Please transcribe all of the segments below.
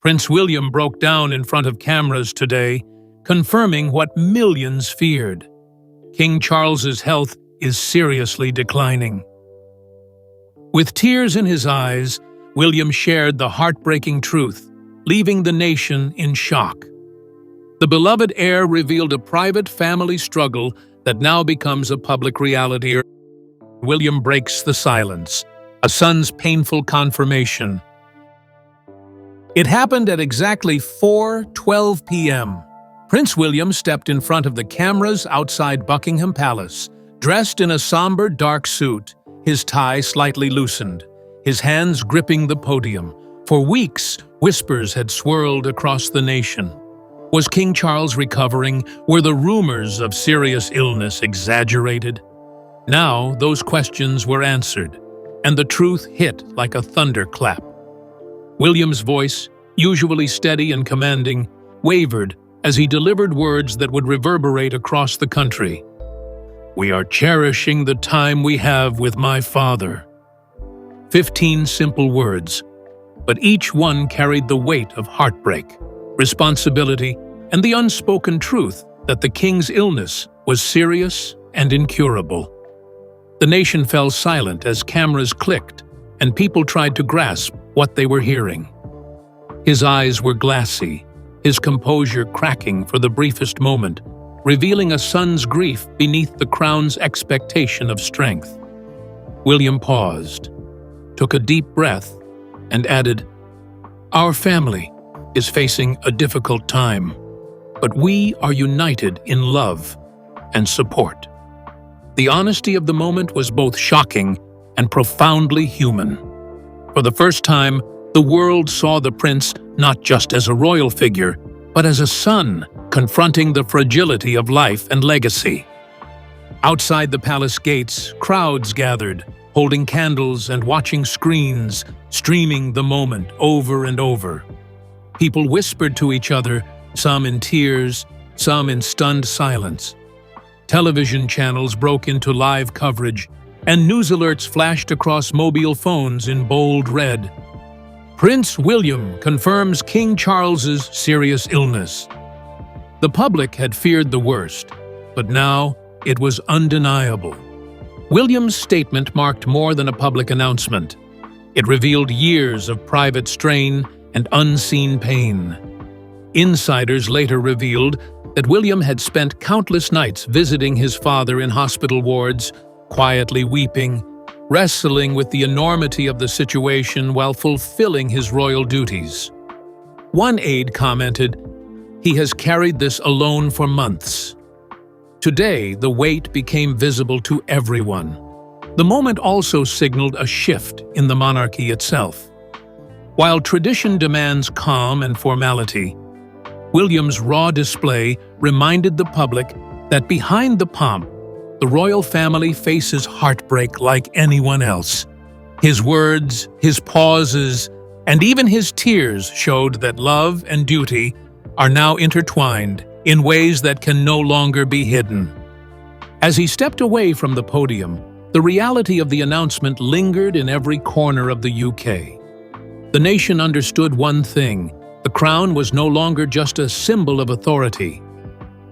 Prince William broke down in front of cameras today, confirming what millions feared. King Charles's health is seriously declining. With tears in his eyes, William shared the heartbreaking truth, leaving the nation in shock. The beloved heir revealed a private family struggle that now becomes a public reality. William breaks the silence, a son's painful confirmation. It happened at exactly 4:12 p.m. Prince William stepped in front of the cameras outside Buckingham Palace, dressed in a somber dark suit, his tie slightly loosened, his hands gripping the podium. For weeks, whispers had swirled across the nation. Was King Charles recovering? Were the rumors of serious illness exaggerated? Now, those questions were answered, and the truth hit like a thunderclap. William's voice, usually steady and commanding, wavered as he delivered words that would reverberate across the country. "We are cherishing the time we have with my father." 15 simple words, but each one carried the weight of heartbreak, responsibility, and the unspoken truth that the king's illness was serious and incurable. The nation fell silent as cameras clicked and people tried to grasp what they were hearing. His eyes were glassy, his composure cracking for the briefest moment, revealing a son's grief beneath the crown's expectation of strength. William paused, took a deep breath, and added, "Our family is facing a difficult time, but we are united in love and support." The honesty of the moment was both shocking and profoundly human. For the first time, the world saw the prince not just as a royal figure, but as a son confronting the fragility of life and legacy. Outside the palace gates, crowds gathered, holding candles and watching screens, streaming the moment over and over. People whispered to each other, some in tears, some in stunned silence. Television channels broke into live coverage, and news alerts flashed across mobile phones in bold red. Prince William confirms King Charles's serious illness. The public had feared the worst, but now it was undeniable. William's statement marked more than a public announcement. It revealed years of private strain and unseen pain. Insiders later revealed that William had spent countless nights visiting his father in hospital wards, quietly weeping, wrestling with the enormity of the situation while fulfilling his royal duties. One aide commented, "He has carried this alone for months." Today, the weight became visible to everyone. The moment also signaled a shift in the monarchy itself. While tradition demands calm and formality, William's raw display reminded the public that behind the pomp, the royal family faces heartbreak like anyone else. His words, his pauses, and even his tears showed that love and duty are now intertwined in ways that can no longer be hidden. As he stepped away from the podium, the reality of the announcement lingered in every corner of the UK. The nation understood one thing: the crown was no longer just a symbol of authority.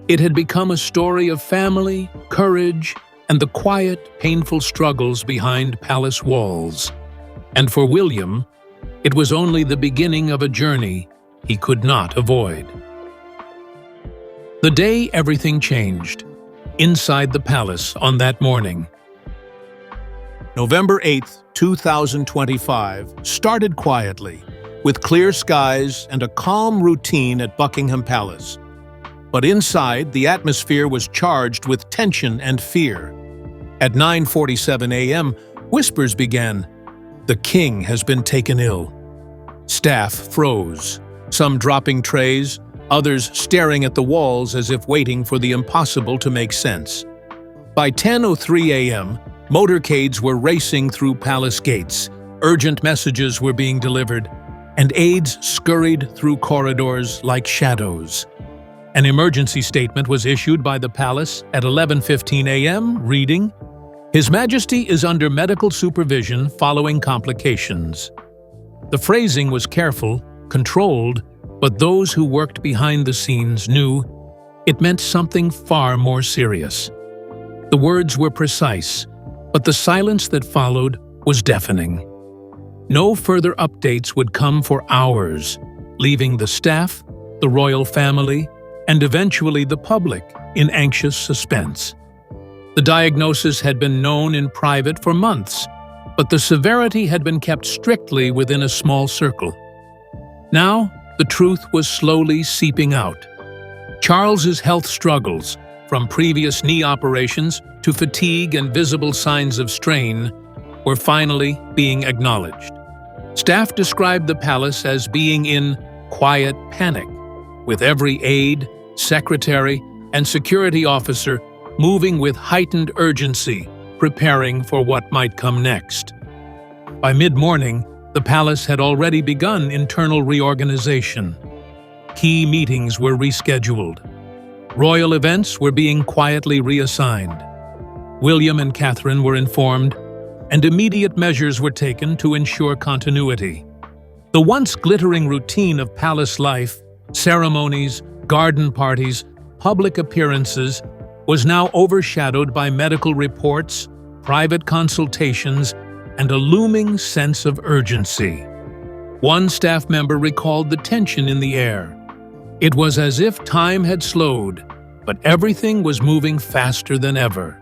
It had become a story of family, courage, and the quiet, painful struggles behind palace walls. And for William, it was only the beginning of a journey he could not avoid. The day everything changed, inside the palace on that morning. November 8, 2025, started quietly, with clear skies and a calm routine at Buckingham Palace. But inside, the atmosphere was charged with tension and fear. At 9:47 a.m., whispers began, "The king has been taken ill." Staff froze, some dropping trays, others staring at the walls as if waiting for the impossible to make sense. By 10:03 a.m., motorcades were racing through palace gates, urgent messages were being delivered, and aides scurried through corridors like shadows. An emergency statement was issued by the palace at 11:15 a.m., reading, "His Majesty is under medical supervision following complications." The phrasing was careful, controlled, but those who worked behind the scenes knew it meant something far more serious. The words were precise, but the silence that followed was deafening. No further updates would come for hours, leaving the staff, the royal family, and eventually the public in anxious suspense. The diagnosis had been known in private for months, but the severity had been kept strictly within a small circle. Now, the truth was slowly seeping out. Charles's health struggles, from previous knee operations to fatigue and visible signs of strain, were finally being acknowledged. Staff described the palace as being in quiet panic, with every aide, secretary, and security officer moving with heightened urgency, preparing for what might come next. By mid-morning, the palace had already begun internal reorganization. Key meetings were rescheduled. Royal events were being quietly reassigned. William and Catherine were informed, and immediate measures were taken to ensure continuity. The once glittering routine of palace life, ceremonies, garden parties, public appearances, was now overshadowed by medical reports, private consultations, and a looming sense of urgency. One staff member recalled the tension in the air. It was as if time had slowed, but everything was moving faster than ever.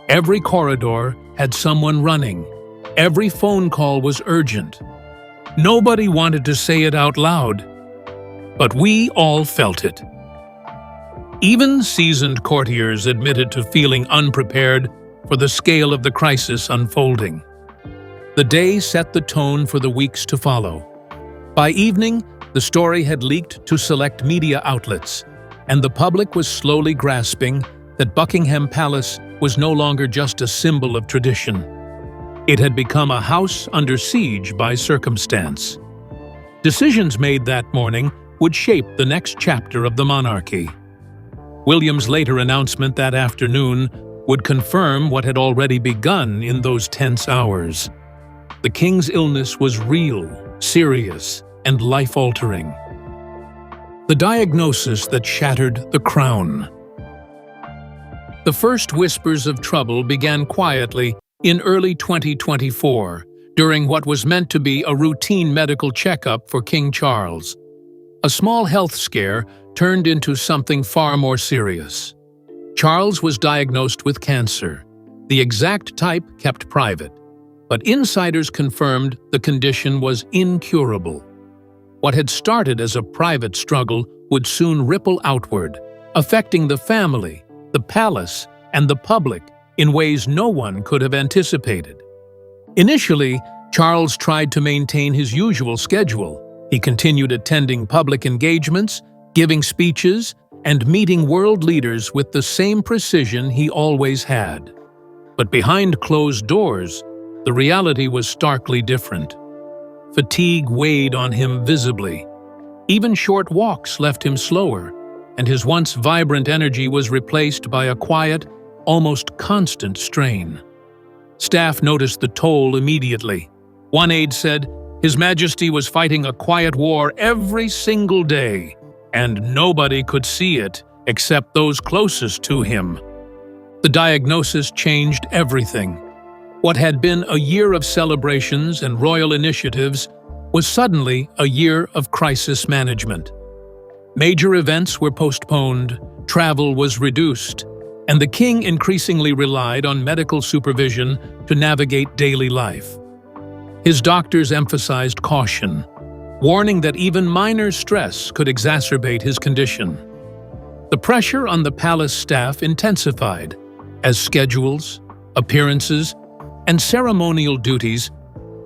Every corridor had someone running. Every phone call was urgent. Nobody wanted to say it out loud, but we all felt it. Even seasoned courtiers admitted to feeling unprepared for the scale of the crisis unfolding. The day set the tone for the weeks to follow. By evening, the story had leaked to select media outlets, and the public was slowly grasping that Buckingham Palace was no longer just a symbol of tradition. It had become a house under siege by circumstance. Decisions made that morning would shape the next chapter of the monarchy. William's later announcement that afternoon would confirm what had already begun in those tense hours. The king's illness was real, serious, and life-altering. The diagnosis that shattered the crown. The first whispers of trouble began quietly in early 2024, during what was meant to be a routine medical checkup for King Charles. A small health scare turned into something far more serious. Charles was diagnosed with cancer, the exact type kept private, but insiders confirmed the condition was incurable. What had started as a private struggle would soon ripple outward, affecting the family, the palace, and the public in ways no one could have anticipated. Initially, Charles tried to maintain his usual schedule. He continued attending public engagements, giving speeches, and meeting world leaders with the same precision he always had. But behind closed doors, the reality was starkly different. Fatigue weighed on him visibly. Even short walks left him slower, and his once vibrant energy was replaced by a quiet, almost constant strain. Staff noticed the toll immediately. One aide said, "His Majesty was fighting a quiet war every single day, and nobody could see it except those closest to him." The diagnosis changed everything. What had been a year of celebrations and royal initiatives was suddenly a year of crisis management. Major events were postponed, travel was reduced, and the king increasingly relied on medical supervision to navigate daily life. His doctors emphasized caution, warning that even minor stress could exacerbate his condition. The pressure on the palace staff intensified as schedules, appearances, and ceremonial duties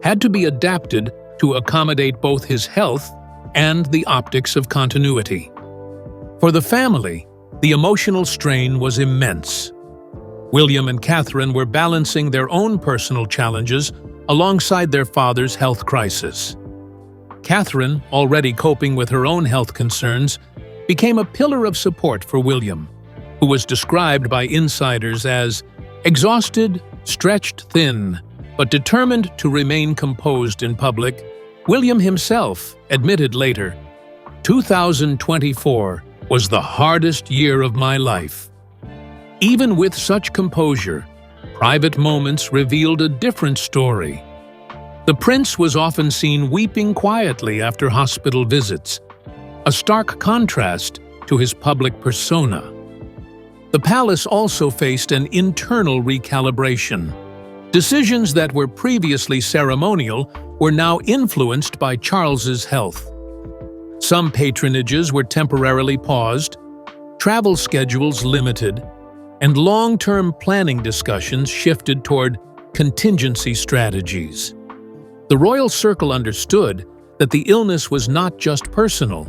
had to be adapted to accommodate both his health and the optics of continuity. For the family, the emotional strain was immense. William and Catherine were balancing their own personal challenges alongside their father's health crisis. Catherine, already coping with her own health concerns, became a pillar of support for William, who was described by insiders as exhausted, stretched thin, but determined to remain composed in public, William himself admitted later, "2024 was the hardest year of my life." Even with such composure, private moments revealed a different story. The prince was often seen weeping quietly after hospital visits, a stark contrast to his public persona. The palace also faced an internal recalibration. Decisions that were previously ceremonial were now influenced by Charles's health. Some patronages were temporarily paused, travel schedules limited, and long-term planning discussions shifted toward contingency strategies. The royal circle understood that the illness was not just personal,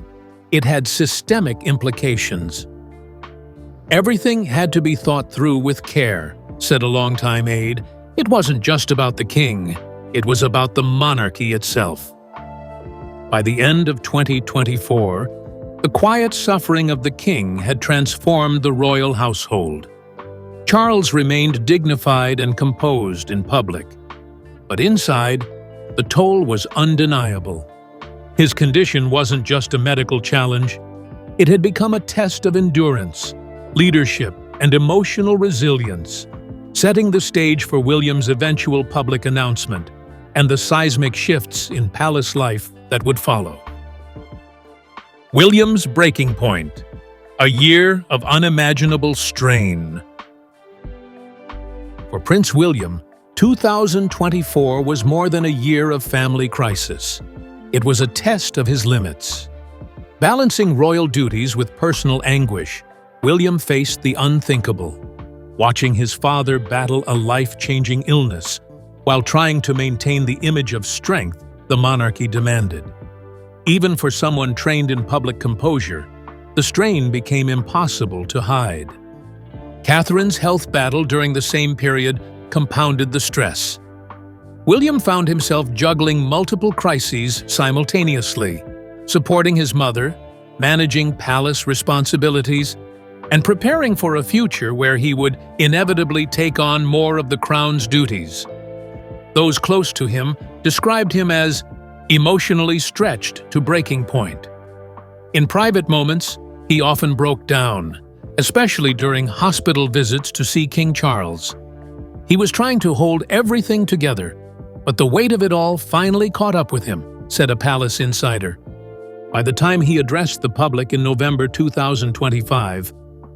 it had systemic implications. "Everything had to be thought through with care," said a longtime aide. "It wasn't just about the king, it was about the monarchy itself." By the end of 2024, the quiet suffering of the king had transformed the royal household. Charles remained dignified and composed in public, but inside, the toll was undeniable. His condition wasn't just a medical challenge, it had become a test of endurance, leadership, and emotional resilience, setting the stage for William's eventual public announcement and the seismic shifts in palace life that would follow. William's breaking point, a year of unimaginable strain. For Prince William, 2024 was more than a year of family crisis. It was a test of his limits. Balancing royal duties with personal anguish, William faced the unthinkable, watching his father battle a life-changing illness while trying to maintain the image of strength the monarchy demanded. Even for someone trained in public composure, the strain became impossible to hide. Catherine's health battle during the same period compounded the stress. William found himself juggling multiple crises simultaneously, supporting his mother, managing palace responsibilities, and preparing for a future where he would inevitably take on more of the crown's duties. Those close to him described him as emotionally stretched to breaking point. In private moments, he often broke down, especially during hospital visits to see King Charles. He was trying to hold everything together, but the weight of it all finally caught up with him, said a palace insider. By the time he addressed the public in November 2025,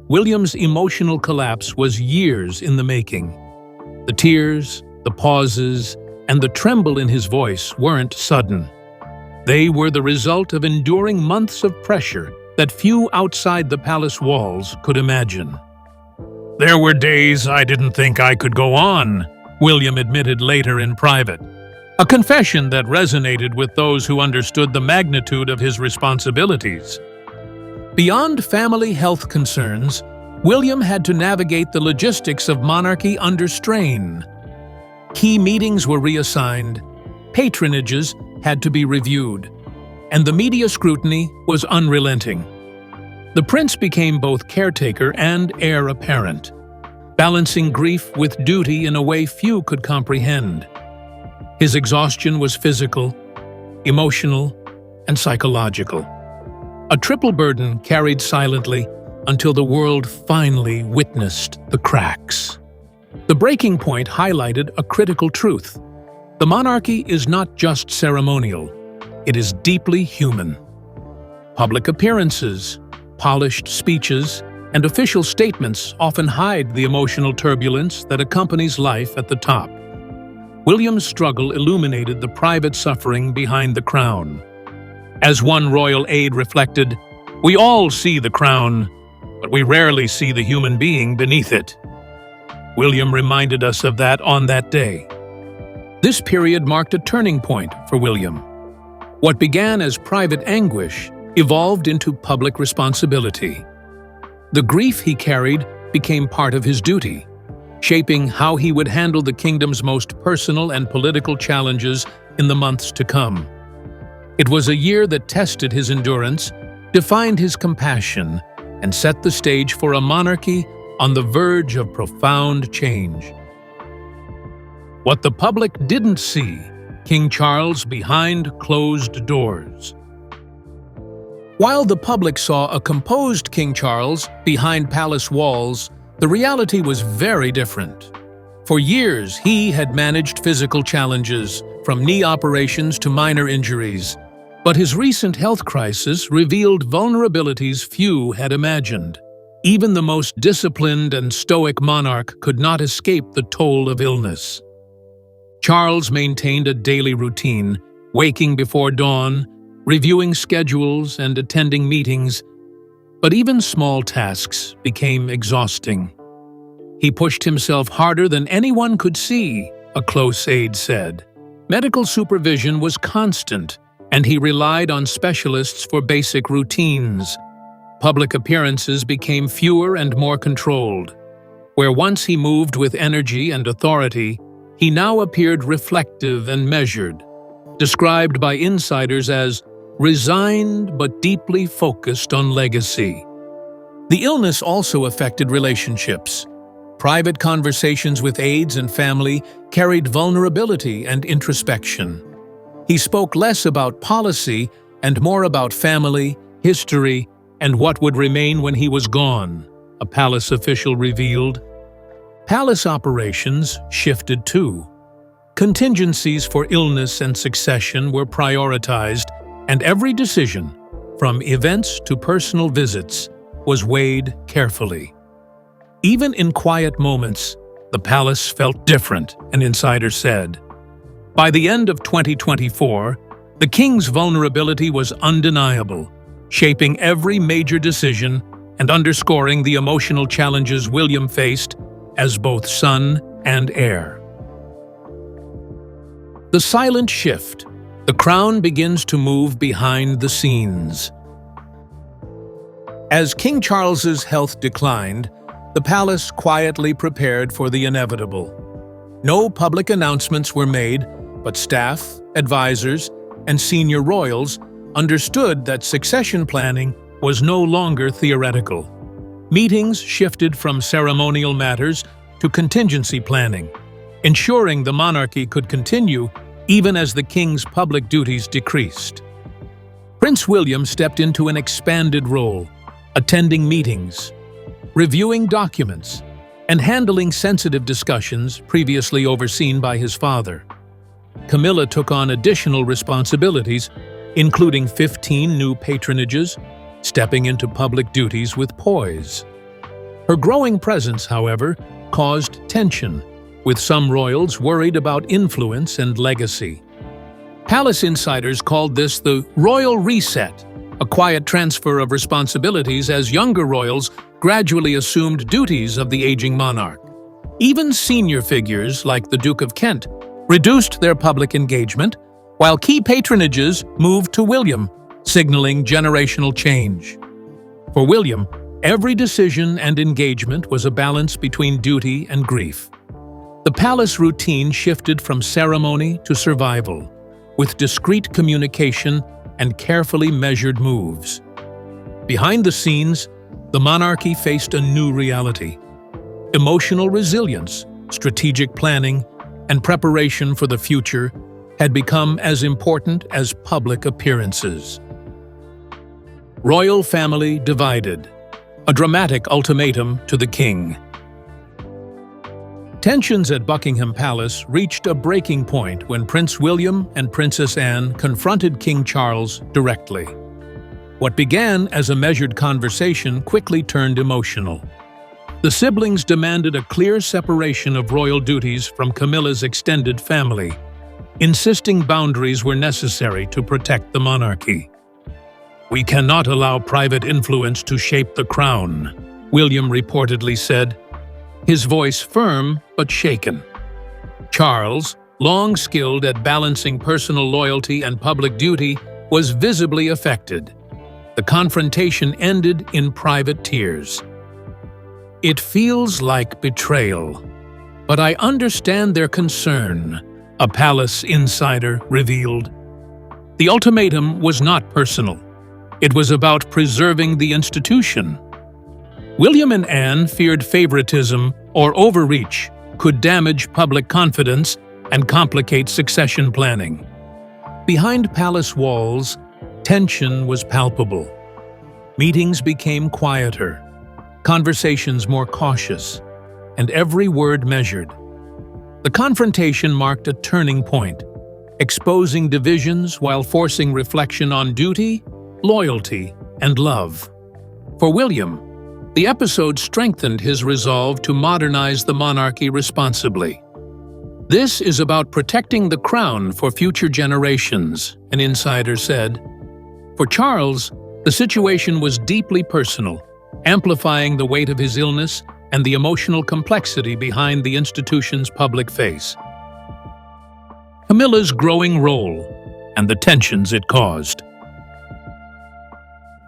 William's emotional collapse was years in the making. The tears, the pauses, and the tremble in his voice weren't sudden. They were the result of enduring months of pressure that few outside the palace walls could imagine. "There were days I didn't think I could go on," William admitted later in private, a confession that resonated with those who understood the magnitude of his responsibilities. Beyond family health concerns, William had to navigate the logistics of monarchy under strain. Key meetings were reassigned, patronages had to be reviewed, and the media scrutiny was unrelenting. The prince became both caretaker and heir apparent, balancing grief with duty in a way few could comprehend. His exhaustion was physical, emotional, and psychological. A triple burden carried silently until the world finally witnessed the cracks. The breaking point highlighted a critical truth. The monarchy is not just ceremonial, it is deeply human. Public appearances, polished speeches, and official statements often hide the emotional turbulence that accompanies life at the top. William's struggle illuminated the private suffering behind the crown. As one royal aide reflected, "We all see the crown, but we rarely see the human being beneath it." William reminded us of that on that day. This period marked a turning point for William. What began as private anguish evolved into public responsibility. The grief he carried became part of his duty, shaping how he would handle the kingdom's most personal and political challenges in the months to come. It was a year that tested his endurance, defined his compassion, and set the stage for a monarchy on the verge of profound change. What the public didn't see King Charles behind closed doors. While the public saw a composed King Charles behind palace walls, the reality was very different. For years, he had managed physical challenges, from knee operations to minor injuries. But his recent health crisis revealed vulnerabilities few had imagined. Even the most disciplined and stoic monarch could not escape the toll of illness. Charles maintained a daily routine, waking before dawn, reviewing schedules and attending meetings, but even small tasks became exhausting. He pushed himself harder than anyone could see, a close aide said. Medical supervision was constant, and he relied on specialists for basic routines. Public appearances became fewer and more controlled. Where once he moved with energy and authority, he now appeared reflective and measured, described by insiders as resigned but deeply focused on legacy. The illness also affected relationships. Private conversations with aides and family carried vulnerability and introspection. He spoke less about policy and more about family, history, and what would remain when he was gone, a palace official revealed. Palace operations shifted too. Contingencies for illness and succession were prioritized, and every decision, from events to personal visits, was weighed carefully. Even in quiet moments, the palace felt different, an insider said. By the end of 2024, the king's vulnerability was undeniable, shaping every major decision and underscoring the emotional challenges William faced as both son and heir. The silent shift. The crown begins to move behind the scenes. As King Charles's health declined, the palace quietly prepared for the inevitable. No public announcements were made, but staff, advisors, and senior royals understood that succession planning was no longer theoretical. Meetings shifted from ceremonial matters to contingency planning, ensuring the monarchy could continue even as the king's public duties decreased. Prince William stepped into an expanded role, attending meetings, reviewing documents, and handling sensitive discussions previously overseen by his father. Camilla took on additional responsibilities, including 15 new patronages, stepping into public duties with poise. Her growing presence, however, caused tension, with some royals worried about influence and legacy. Palace insiders called this the Royal Reset, a quiet transfer of responsibilities as younger royals gradually assumed duties of the aging monarch. Even senior figures, like the Duke of Kent, reduced their public engagement, while key patronages moved to William, signaling generational change. For William, every decision and engagement was a balance between duty and grief. The palace routine shifted from ceremony to survival, with discreet communication and carefully measured moves. Behind the scenes, the monarchy faced a new reality. Emotional resilience, strategic planning, and preparation for the future had become as important as public appearances. Royal family divided, a dramatic ultimatum to the king. Tensions at Buckingham Palace reached a breaking point when Prince William and Princess Anne confronted King Charles directly. What began as a measured conversation quickly turned emotional. The siblings demanded a clear separation of royal duties from Camilla's extended family, insisting boundaries were necessary to protect the monarchy. "We cannot allow private influence to shape the crown," William reportedly said, his voice firm but shaken. Charles, long skilled at balancing personal loyalty and public duty, was visibly affected. The confrontation ended in private tears. "It feels like betrayal, but I understand their concern," a palace insider revealed. The ultimatum was not personal. It was about preserving the institution. William and Anne feared favoritism or overreach could damage public confidence and complicate succession planning. Behind palace walls, tension was palpable. Meetings became quieter, conversations more cautious, and every word measured. The confrontation marked a turning point, exposing divisions while forcing reflection on duty, loyalty, and love. For William, the episode strengthened his resolve to modernize the monarchy responsibly. "This is about protecting the crown for future generations," an insider said. For Charles, the situation was deeply personal, amplifying the weight of his illness and the emotional complexity behind the institution's public face. Camilla's growing role and the tensions it caused.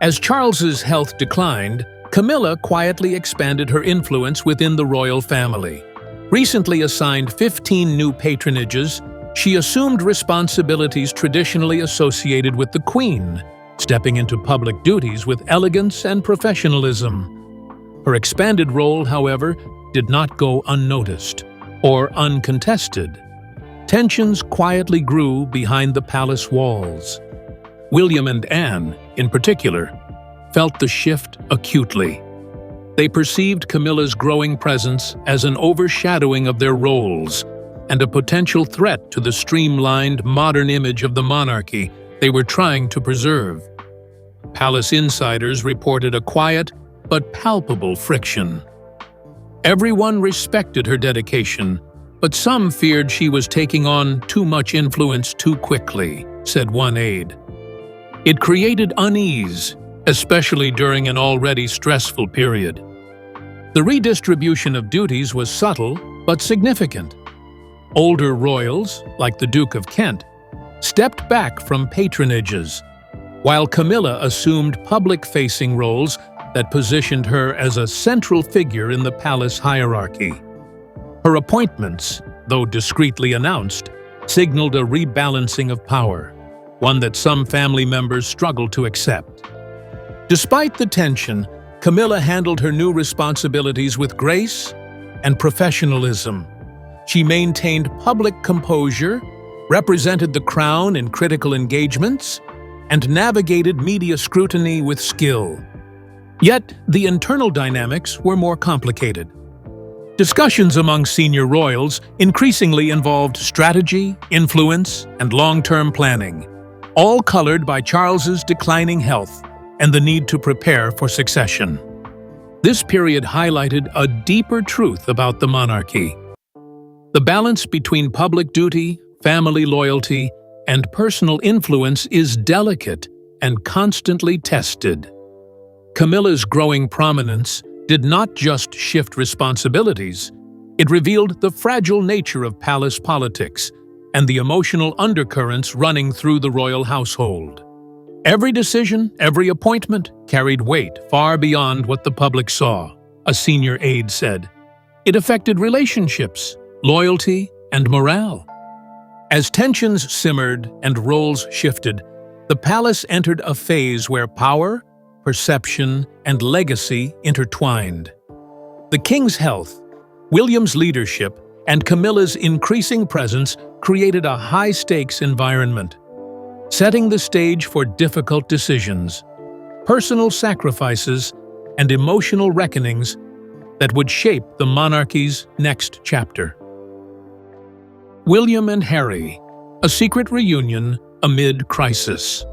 As Charles's health declined, Camilla quietly expanded her influence within the royal family. Recently assigned 15 new patronages, she assumed responsibilities traditionally associated with the Queen, stepping into public duties with elegance and professionalism. Her expanded role, however, did not go unnoticed or uncontested. Tensions quietly grew behind the palace walls. William and Anne, in particular, felt the shift acutely. They perceived Camilla's growing presence as an overshadowing of their roles and a potential threat to the streamlined, modern image of the monarchy they were trying to preserve. Palace insiders reported a quiet but palpable friction. Everyone respected her dedication, but some feared she was taking on too much influence too quickly, said one aide. It created unease, especially during an already stressful period. The redistribution of duties was subtle but significant. Older royals, like the Duke of Kent, stepped back from patronages, while Camilla assumed public-facing roles that positioned her as a central figure in the palace hierarchy. Her appointments, though discreetly announced, signaled a rebalancing of power, one that some family members struggled to accept. Despite the tension, Camilla handled her new responsibilities with grace and professionalism. She maintained public composure, represented the crown in critical engagements, and navigated media scrutiny with skill. Yet, the internal dynamics were more complicated. Discussions among senior royals increasingly involved strategy, influence, and long-term planning, all colored by Charles's declining health and the need to prepare for succession. This period highlighted a deeper truth about the monarchy. The balance between public duty, family loyalty, and personal influence is delicate and constantly tested. Camilla's growing prominence did not just shift responsibilities, it revealed the fragile nature of palace politics and the emotional undercurrents running through the royal household. Every decision, every appointment carried weight far beyond what the public saw, a senior aide said. It affected relationships, loyalty, and morale. As tensions simmered and roles shifted, the palace entered a phase where power, perception, and legacy intertwined. The king's health, William's leadership, and Camilla's increasing presence created a high-stakes environment, setting the stage for difficult decisions, personal sacrifices, and emotional reckonings that would shape the monarchy's next chapter. William and Harry, a secret reunion amid crisis.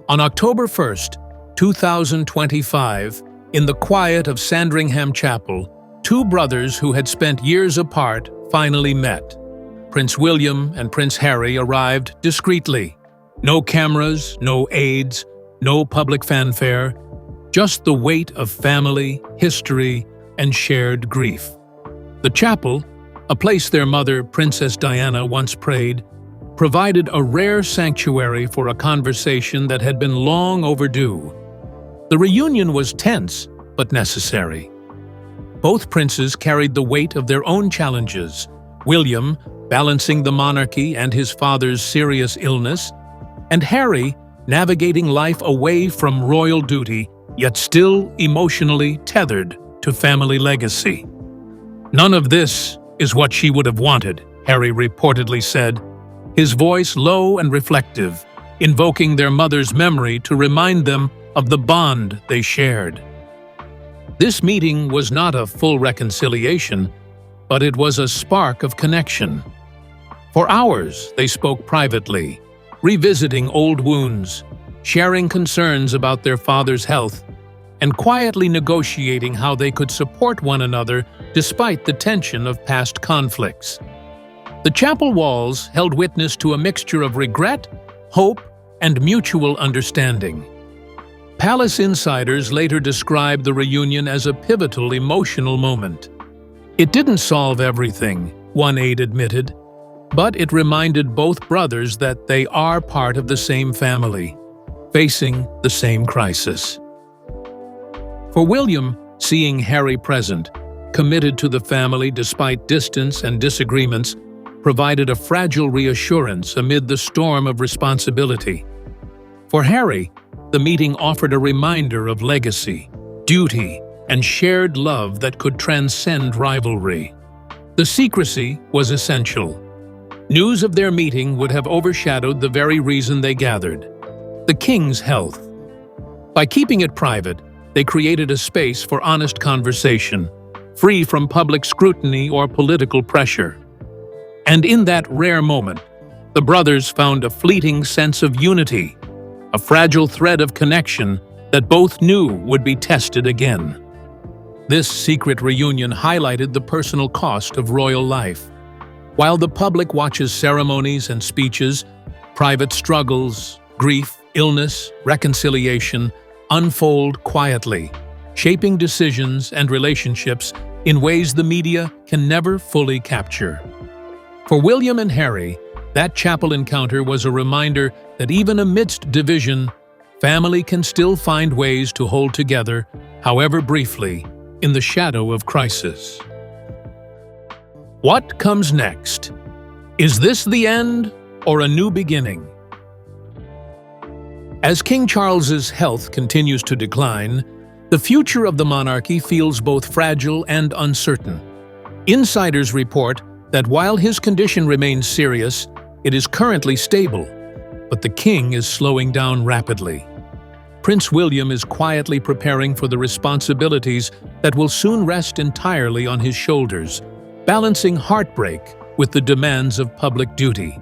On October 1st, 2025, in the quiet of Sandringham Chapel, two brothers who had spent years apart finally met. Prince William and Prince Harry arrived discreetly. No cameras, no aides, no public fanfare, just the weight of family, history, and shared grief. The chapel, a place their mother, Princess Diana, once prayed, provided a rare sanctuary for a conversation that had been long overdue. The reunion was tense, but necessary. Both princes carried the weight of their own challenges, William balancing the monarchy and his father's serious illness, and Harry navigating life away from royal duty, yet still emotionally tethered to family legacy. None of this is what she would have wanted, Harry reportedly said, his voice low and reflective, invoking their mother's memory to remind them of the bond they shared. This meeting was not a full reconciliation, but it was a spark of connection. For hours, they spoke privately, revisiting old wounds, sharing concerns about their father's health, and quietly negotiating how they could support one another despite the tension of past conflicts. The chapel walls held witness to a mixture of regret, hope, and mutual understanding. Palace insiders later described the reunion as a pivotal emotional moment. It didn't solve everything, one aide admitted, but it reminded both brothers that they are part of the same family, facing the same crisis. For William, seeing Harry present, committed to the family despite distance and disagreements, provided a fragile reassurance amid the storm of responsibility. For Harry, the meeting offered a reminder of legacy, duty, and shared love that could transcend rivalry. The secrecy was essential. News of their meeting would have overshadowed the very reason they gathered: the king's health. By keeping it private, they created a space for honest conversation, free from public scrutiny or political pressure. And in that rare moment, the brothers found a fleeting sense of unity, a fragile thread of connection that both knew would be tested again. This secret reunion highlighted the personal cost of royal life. While the public watches ceremonies and speeches, private struggles, grief, illness, reconciliation unfold quietly, shaping decisions and relationships in ways the media can never fully capture. For William and Harry, that chapel encounter was a reminder that even amidst division, family can still find ways to hold together, however briefly, in the shadow of crisis. What comes next? Is this the end or a new beginning? As King Charles's health continues to decline, the future of the monarchy feels both fragile and uncertain. Insiders report that while his condition remains serious, it is currently stable, but the king is slowing down rapidly. Prince William is quietly preparing for the responsibilities that will soon rest entirely on his shoulders, balancing heartbreak with the demands of public duty.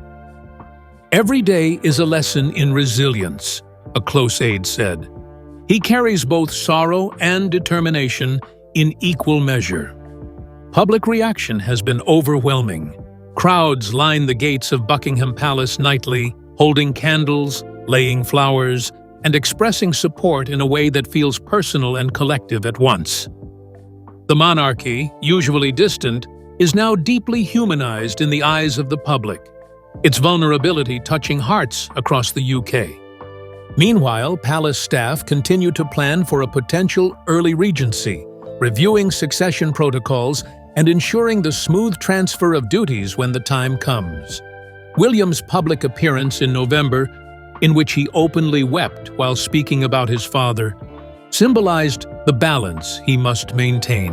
Every day is a lesson in resilience, a close aide said. He carries both sorrow and determination in equal measure. Public reaction has been overwhelming. Crowds line the gates of Buckingham Palace nightly, holding candles, laying flowers, and expressing support in a way that feels personal and collective at once. The monarchy, usually distant, is now deeply humanized in the eyes of the public, its vulnerability touching hearts across the UK. Meanwhile, palace staff continue to plan for a potential early regency, reviewing succession protocols and ensuring the smooth transfer of duties when the time comes. William's public appearance in November, in which he openly wept while speaking about his father, symbolized the balance he must maintain.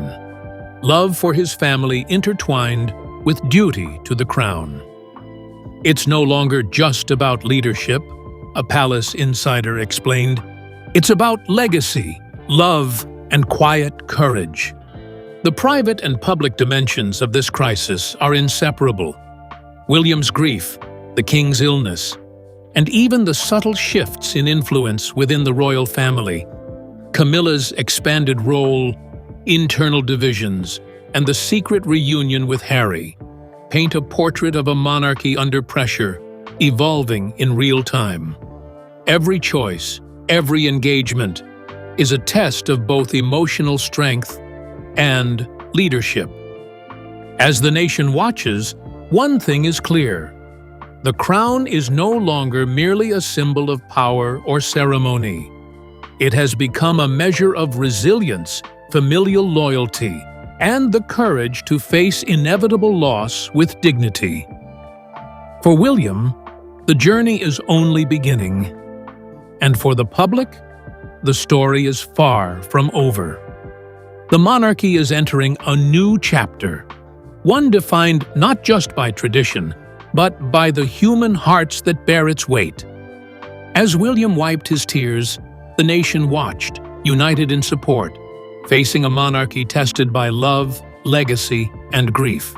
Love for his family intertwined with duty to the crown. It's no longer just about leadership, a palace insider explained. It's about legacy, love, and quiet courage. The private and public dimensions of this crisis are inseparable. William's grief, the king's illness, and even the subtle shifts in influence within the royal family, Camilla's expanded role, internal divisions, and the secret reunion with Harry, paint a portrait of a monarchy under pressure, evolving in real time. Every choice, every engagement, is a test of both emotional strength and leadership. As the nation watches, one thing is clear. The crown is no longer merely a symbol of power or ceremony. It has become a measure of resilience, familial loyalty, and the courage to face inevitable loss with dignity. For William, the journey is only beginning. And for the public, the story is far from over. The monarchy is entering a new chapter, one defined not just by tradition, but by the human hearts that bear its weight. As William wiped his tears, the nation watched, united in support, facing a monarchy tested by love, legacy, and grief.